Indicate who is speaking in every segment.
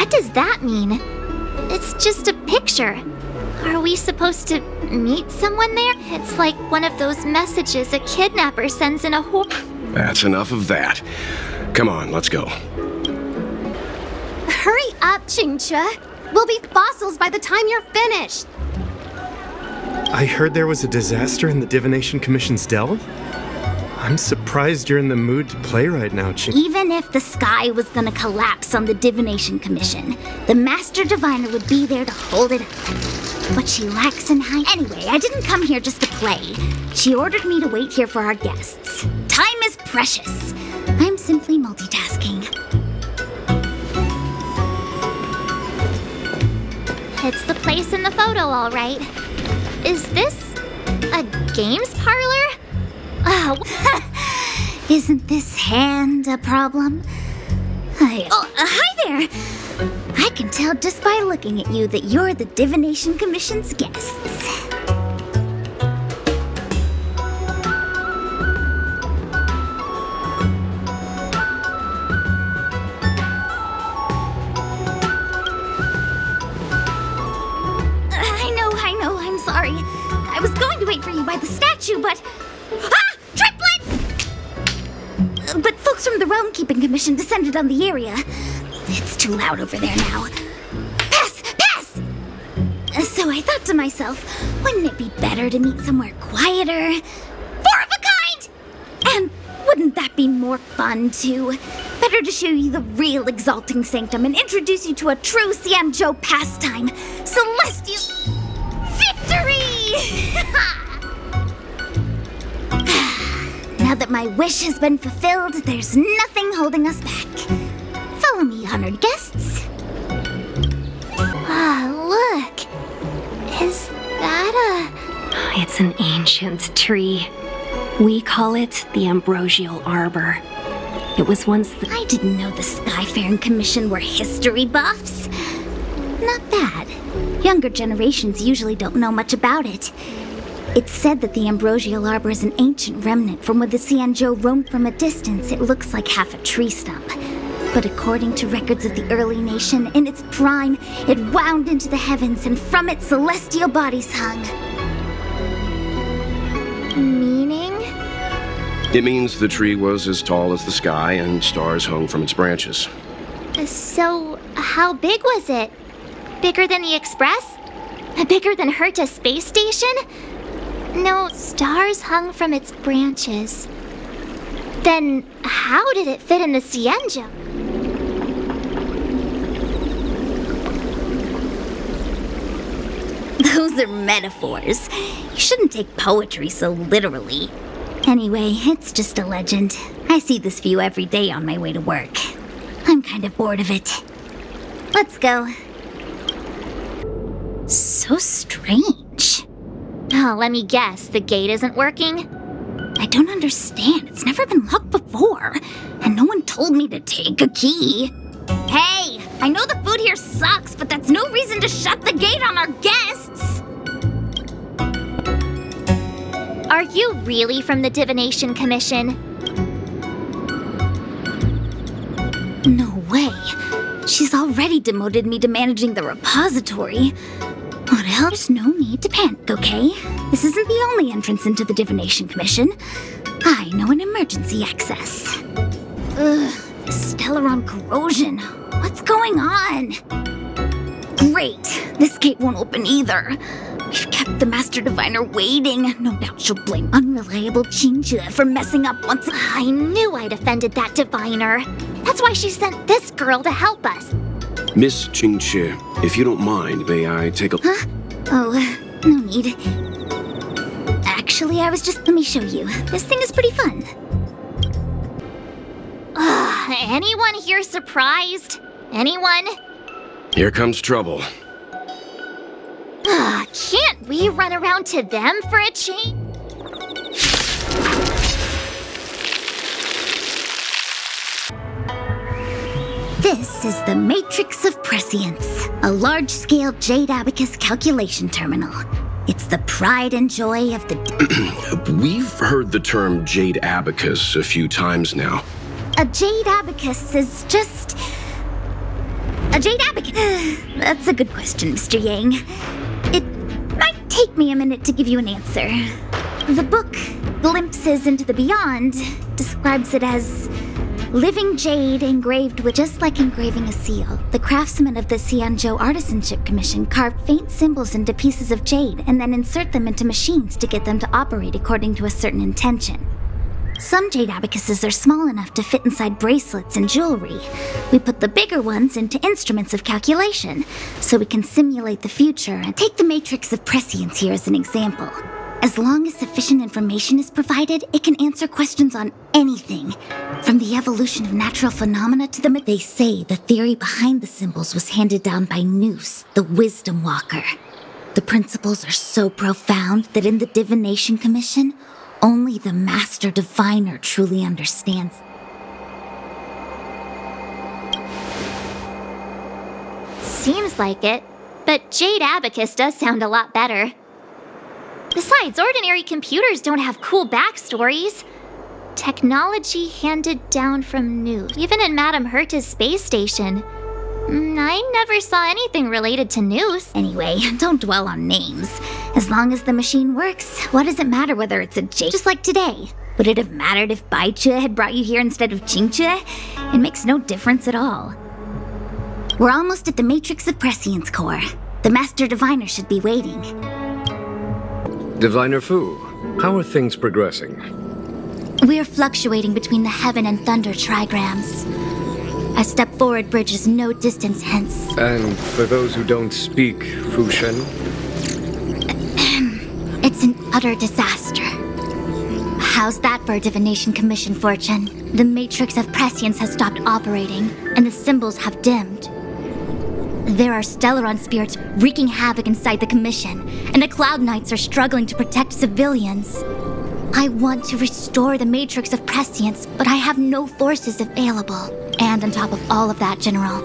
Speaker 1: What does that mean? It's just a picture. Are we supposed to meet someone there? It's like one of those messages a kidnapper sends in a
Speaker 2: That's enough of that. Come on, let's go.
Speaker 3: Hurry up, Chingche. We'll be fossils by the time you're finished.
Speaker 4: I heard there was a disaster in the Divination Commission's dell? I'm surprised you're in the mood to play right now, Ching.
Speaker 5: Even if the sky was gonna collapse on the Divination Commission, the Master Diviner would be there to hold it up. What she lacks in height. Anyway, I didn't come here just to play. She ordered me to wait here for our guests. Time is precious. I'm simply multitasking.
Speaker 1: It's the place in the photo, all right. Is this a games parlor? Oh,
Speaker 5: Isn't this hand a problem? Hi there! I can tell just by looking at you that you're the Divination Commission's guests. I know, I'm sorry. I was going to wait for you by the statue, but... Ah! Triplet! But folks from the Realm Keeping Commission descended on the area. It's too loud over there now. Pass! Pass! So I thought to myself, wouldn't it be better to meet somewhere quieter? Four of a kind! And wouldn't that be more fun, too? Better to show you the real Exalting Sanctum and introduce you to a true Xianzhou pastime. Celestial... Victory! Now that my wish has been fulfilled, there's nothing holding us back. Follow me, honored guests.
Speaker 1: ah, look. Is that
Speaker 6: It's an ancient tree. We call it the Ambrosial Arbor. It was once the...
Speaker 5: I didn't know the Skyfaring Commission were history buffs. Not bad. Younger generations usually don't know much about it. It's said that the Ambrosial Arbor is an ancient remnant from when the Xianzhou roamed from a distance. It looks like half a tree stump. But according to records of the early nation, in its prime, it wound into the heavens and from it celestial bodies hung.
Speaker 1: meaning?
Speaker 2: It means the tree was as tall as the sky and stars hung from its branches.
Speaker 1: So, how big was it? Bigger than the Express? Bigger than Herta Space Station? No, stars hung from its branches. Then, how did it fit in the Xianzhou?
Speaker 5: Those are metaphors. You shouldn't take poetry so literally. Anyway, it's just a legend. I see this view every day on my way to work. I'm kind of bored of it. Let's go. So strange.
Speaker 1: Oh, let me guess, the gate isn't working?
Speaker 5: I don't understand. It's never been locked before. And no one told me to take a key. Hey, I know the food here sucks, but that's no reason to shut the gate on our guests.
Speaker 1: Are you really from the Divination Commission?
Speaker 5: No way. She's already demoted me to managing the repository. What else? There's no need to panic, okay? This isn't the only entrance into the Divination Commission. I know an emergency access. Ugh, this Stellaron corrosion. What's going on? Great. This gate won't open either. We've kept the Master Diviner waiting. No doubt she'll blame unreliable Chingche for messing up once again.
Speaker 1: I knew I'd offended that diviner. That's why she sent this girl to help us.
Speaker 2: Miss Chingche, if you don't mind, may I take a...
Speaker 5: Huh? Oh, no need. Actually, I was just... Let me show you. This thing is pretty fun.
Speaker 1: Anyone here surprised? Anyone?
Speaker 2: Here comes trouble.
Speaker 1: Can't we run around to them for a change?
Speaker 5: This is the Matrix of Prescience, a large-scale Jade Abacus calculation terminal. It's the pride and joy of the...
Speaker 2: We've heard the term Jade Abacus a few times now.
Speaker 5: A Jade Abacus is just... a A jade abacus? That's a good question, Mr. Yang. It might take me a minute to give you an answer. The book, Glimpses into the Beyond, describes it as living jade engraved with, just like engraving a seal. The craftsmen of the Xianzhou Artisanship Commission carve faint symbols into pieces of jade and then insert them into machines to get them to operate according to a certain intention. Some jade abacuses are small enough to fit inside bracelets and jewelry. We put the bigger ones into instruments of calculation, so we can simulate the future. And take the matrix of prescience here as an example. As long as sufficient information is provided, it can answer questions on anything. From the evolution of natural phenomena to the... They say the theory behind the symbols was handed down by Nuevas, the Wisdom Walker. The principles are so profound that in the Divination Commission, only the Master Diviner truly understands.
Speaker 1: Seems like it, but Jade Abacus does sound a lot better. Besides, ordinary computers don't have cool backstories. Technology handed down from Nuevas. Even in Madame Herta's space station, I never saw anything related to Nuevas.
Speaker 5: Anyway, don't dwell on names. As long as the machine works, what does it matter whether it's a J? Just like today. Would it have mattered if Baichue had brought you here instead of Qingchue? It makes no difference at all. We're almost at the Matrix of Prescience core. The Master Diviner should be waiting.
Speaker 2: Diviner Fu, how are things progressing?
Speaker 5: We're fluctuating between the heaven and thunder trigrams. A step forward bridges no distance hence.
Speaker 2: And for those who don't speak Fu Shen?
Speaker 5: It's an utter disaster. How's that for a Divination Commission fortune? The Matrix of Prescience has stopped operating, and the symbols have dimmed. There are Stellaron spirits wreaking havoc inside the Commission, and the Cloud Knights are struggling to protect civilians. I want to restore the Matrix of Prescience, but I have no forces available. And on top of all of that, General,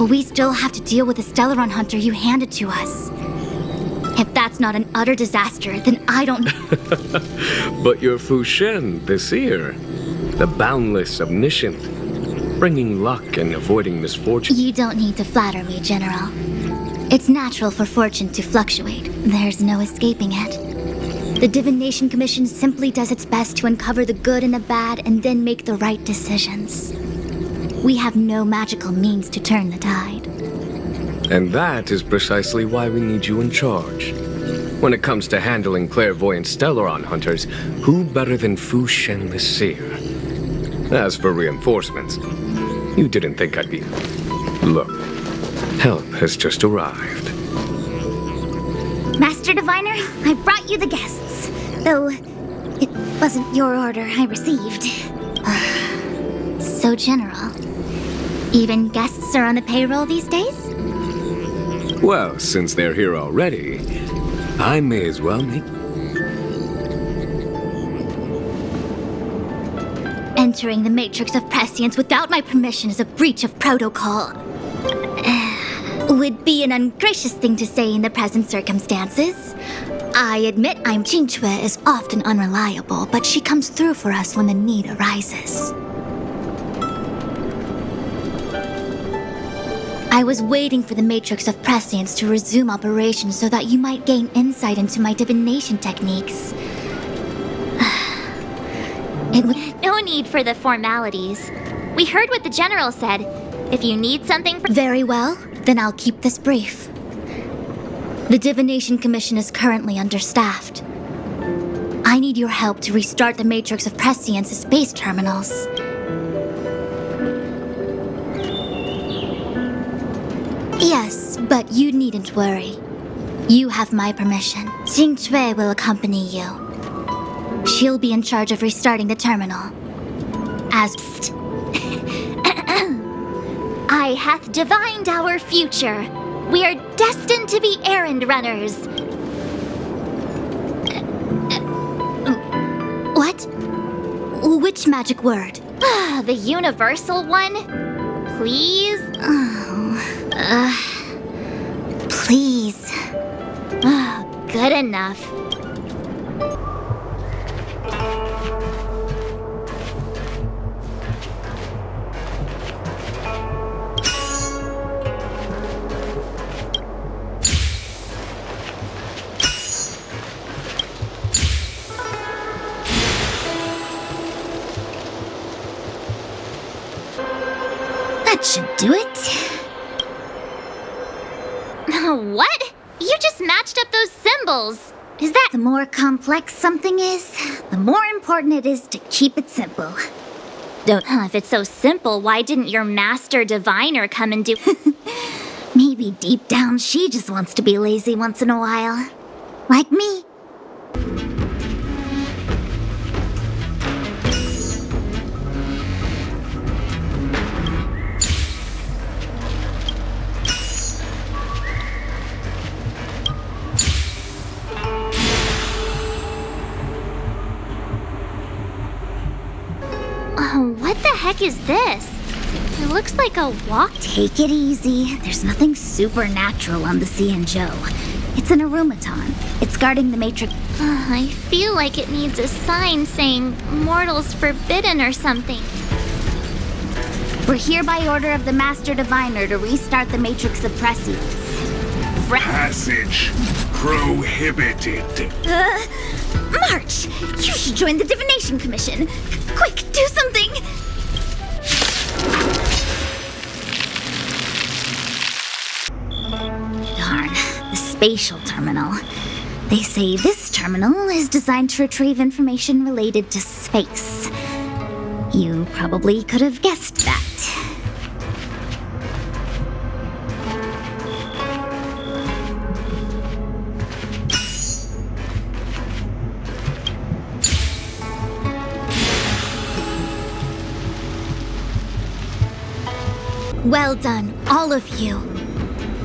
Speaker 5: we still have to deal with the Stellaron hunter you handed to us. If that's not an utter disaster, then I don't...
Speaker 2: But you're Fu Shen, the seer. The boundless, omniscient. Bringing luck and avoiding misfortune.
Speaker 5: You don't need to flatter me, General. It's natural for fortune to fluctuate. There's no escaping it. The Divination Commission simply does its best to uncover the good and the bad and then make the right decisions. We have no magical means to turn the tide.
Speaker 2: And that is precisely why we need you in charge. When it comes to handling clairvoyant Stellaron hunters, who better than Fu Shen the Seer? As for reinforcements, you didn't think I'd be... Look, help has just arrived.
Speaker 5: Master Diviner, I brought you the guests. Though, it wasn't your order I received. So general. Even guests are on the payroll these days?
Speaker 2: Well, since they're here already, I may as well make...
Speaker 5: Entering the Matrix of Prescience without my permission is a breach of protocol. Would be an ungracious thing to say in the present circumstances. I admit Qingchue is often unreliable, but she comes through for us when the need arises. I was waiting for the Matrix of Prescience to resume operations so that you might gain insight into my divination techniques.
Speaker 1: No need for the formalities. We heard what the General said. If you need something for...
Speaker 5: Very well, then I'll keep this brief. The Divination Commission is currently understaffed. I need your help to restart the Matrix of Prescience's space terminals. Yes, but you needn't worry. You have my permission. Qingchue will accompany you. She'll be in charge of restarting the terminal. As...
Speaker 1: I hath divined our future. We are destined to be errand runners.
Speaker 5: What? Which magic word?
Speaker 1: The universal one? Please?
Speaker 5: Please.
Speaker 1: Good enough.
Speaker 5: That should do it.
Speaker 1: What? You just matched up those symbols. Is that...
Speaker 5: The more complex something is, the more important it is to keep it simple.
Speaker 1: If it's so simple, why didn't your master diviner come and do...
Speaker 5: Maybe deep down she just wants to be lazy once in a while. Like me.
Speaker 1: What the heck is this? It looks like a walk.
Speaker 5: Take it easy. There's nothing supernatural on the C&Jo. It's an arumaton. It's guarding the matrix.
Speaker 1: I feel like it needs a sign saying mortals forbidden or something.
Speaker 5: We're here by order of the Master Diviner to restart the matrix of prescience.
Speaker 7: Passage prohibited.
Speaker 5: March! You should join the Divination Commission. Quick, do something! Darn, the spatial terminal. They say this terminal is designed to retrieve information related to space. You probably could have guessed that.
Speaker 3: Well done, all of you.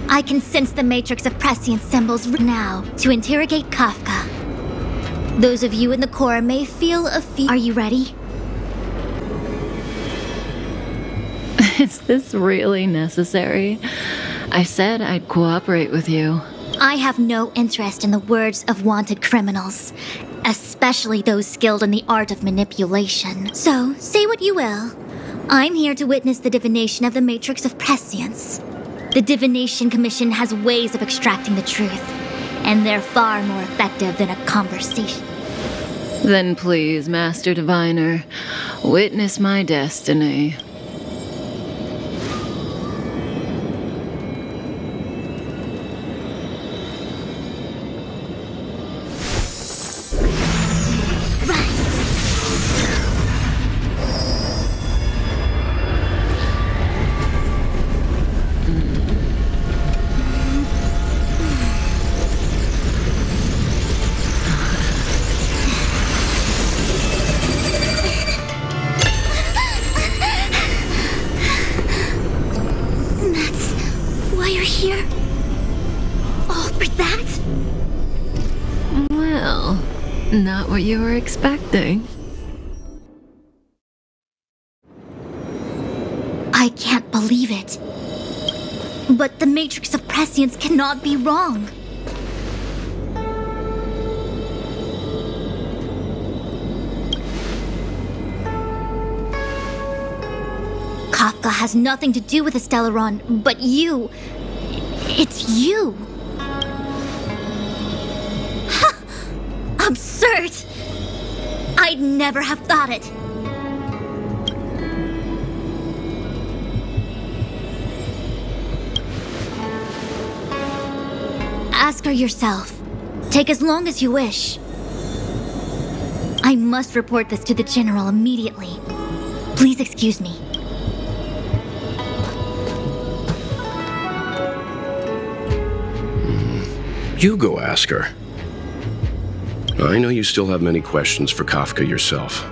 Speaker 3: I can sense the matrix of prescience symbols now to interrogate Kafka. Those of you in the core may feel a few... Are you ready?
Speaker 8: Is this really necessary? I said I'd cooperate with you.
Speaker 3: I have no interest in the words of wanted criminals, especially those skilled in the art of manipulation. So, say what you will. I'm here to witness the divination of the matrix of prescience. The Divination Commission has ways of extracting the truth, and they're far more effective than a conversation.
Speaker 8: Then please, Master Diviner, witness my destiny. Not what you were expecting.
Speaker 3: I can't believe it. But the matrix of prescience cannot be wrong. Kafka has nothing to do with the Stellaron, but you... It's you. Absurd! I'd never have thought it. Ask her yourself. Take as long as you wish. I must report this to the General immediately. Please excuse me.
Speaker 9: You go ask her. I know you still have many questions for Kafka yourself.